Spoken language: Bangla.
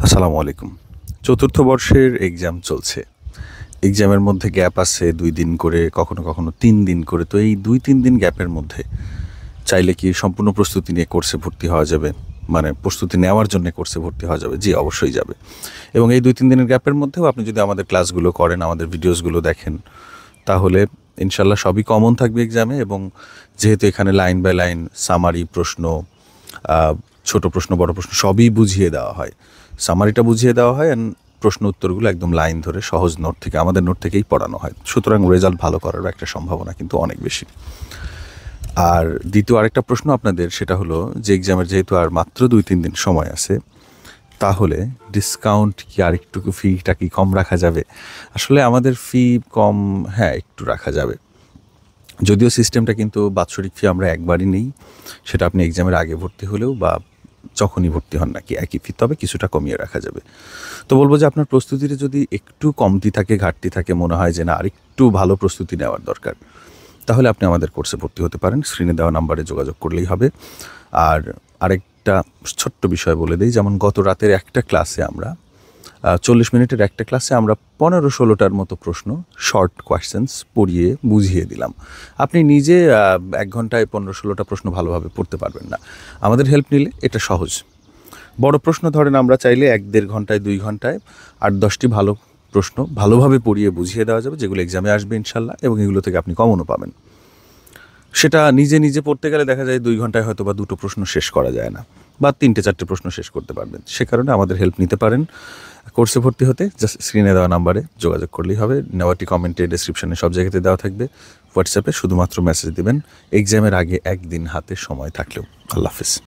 আসসালামু আলাইকুম। চতুর্থ বর্ষের এক্সাম চলছে। এক্সামের মধ্যে গ্যাপ আছে ২ দিন করে, কখনো, কখনো ৩ দিন করে। তো এই ২-৩ দিন গ্যাপের মধ্যে চাইলে কি সম্পূর্ণ প্রস্তুতি নিয়ে কোর্সে ভর্তি হওয়া যাবে? মানে প্রস্তুতি নেওয়ার জন্যে কোর্সে ভর্তি হওয়া যাবে? জি, অবশ্যই যাবে। এবং এই ২-৩ দিনের গ্যাপের মধ্যেও আপনি যদি আমাদের ক্লাসগুলো করেন, আমাদের ভিডিওসগুলো দেখেন, তাহলে ইনশাআল্লাহ সবই কমন থাকবে এক্সামে। এবং যেহেতু এখানে লাইন বাই লাইন সামারি প্রশ্ন, ছোট প্রশ্ন, বড় প্রশ্ন সবই বুঝিয়ে দেওয়া হয়। সামারিটা বুঝিয়ে দেওয়া হয় অ্যান্ড প্রশ্ন উত্তরগুলো একদম লাইন ধরে সহজ নোট থেকে, আমাদের নোট থেকেই পড়ানো হয়। সুতরাং রেজাল্ট ভালো করার একটা সম্ভাবনা কিন্তু অনেক বেশি। আর দ্বিতীয় আরেকটা প্রশ্ন আপনাদের, সেটা হলো যে এক্সামের যেহেতু আর মাত্র ২-৩ দিন সময় আছে, তাহলে ডিসকাউন্ট কি আরেকটু ফিটা কি কম রাখা যাবে? আসলে আমাদের ফি কম, হ্যাঁ, একটু রাখা যাবে। যদিও সিস্টেমটা কিন্তু বাৎসরিক ফি আমরা একবারই নেই, সেটা আপনি এক্সামের আগে ভর্তি হলেও বা যখনই ভর্তি হন নাকি একই ফি, তবে কিছুটা কমিয়ে রাখা যাবে। তো বলবো যে আপনার প্রস্তুতিতে যদি একটু কমতি থাকে, ঘাটতি থাকে, মনে হয় যে না আরেকটু ভালো প্রস্তুতি নেওয়ার দরকার, তাহলে আপনি আমাদের কোর্সে ভর্তি হতে পারেন। স্ক্রিনে দেওয়া নাম্বারে যোগাযোগ করলেই হবে। আর আরেকটা ছোট্ট বিষয় বলে দিই, যেমন গত রাতের একটা ক্লাসে আমরা ৪০ মিনিটের একটা ক্লাসে আমরা ১৫-১৬টার মতো প্রশ্ন, শর্ট কোয়েশ্চেন্স পড়িয়ে বুঝিয়ে দিলাম। আপনি নিজে ১ ঘন্টায় ১৫-১৬টা প্রশ্ন ভালোভাবে পড়তে পারবেন না। আমাদের হেল্প নিলে এটা সহজ। বড় প্রশ্ন ধরেন আমরা চাইলে ১-১.৫ ঘন্টায়, ২ ঘন্টায় ৮-১০টি ভালো প্রশ্ন ভালোভাবে পড়িয়ে বুঝিয়ে দেওয়া যাবে, যেগুলো এক্সামে আসবে ইনশাল্লাহ, এবং এগুলো থেকে আপনি কমনও পাবেন। সেটা নিজে নিজে পড়তে গেলে দেখা যায় ২ ঘন্টায় হয়তো বা ২টো প্রশ্ন শেষ করা যায় না, বা ৩-৪টে প্রশ্ন শেষ করতে পারবেন। সে কারণে আমাদের হেল্প নিতে পারেন। কোর্সে ভর্তি হতে জাস্ট স্ক্রিনে দেওয়া নাম্বারে যোগাযোগ করলেই হবে। নেওয়াটি কমেন্টে, ডেসক্রিপশনে সব জায়গাতে দেওয়া থাকবে। হোয়াটসঅ্যাপে শুধুমাত্র মেসেজ দিবেন এক্সামের আগে ১ দিন হাতে সময় থাকলেও। আল্লাহ হাফেজ।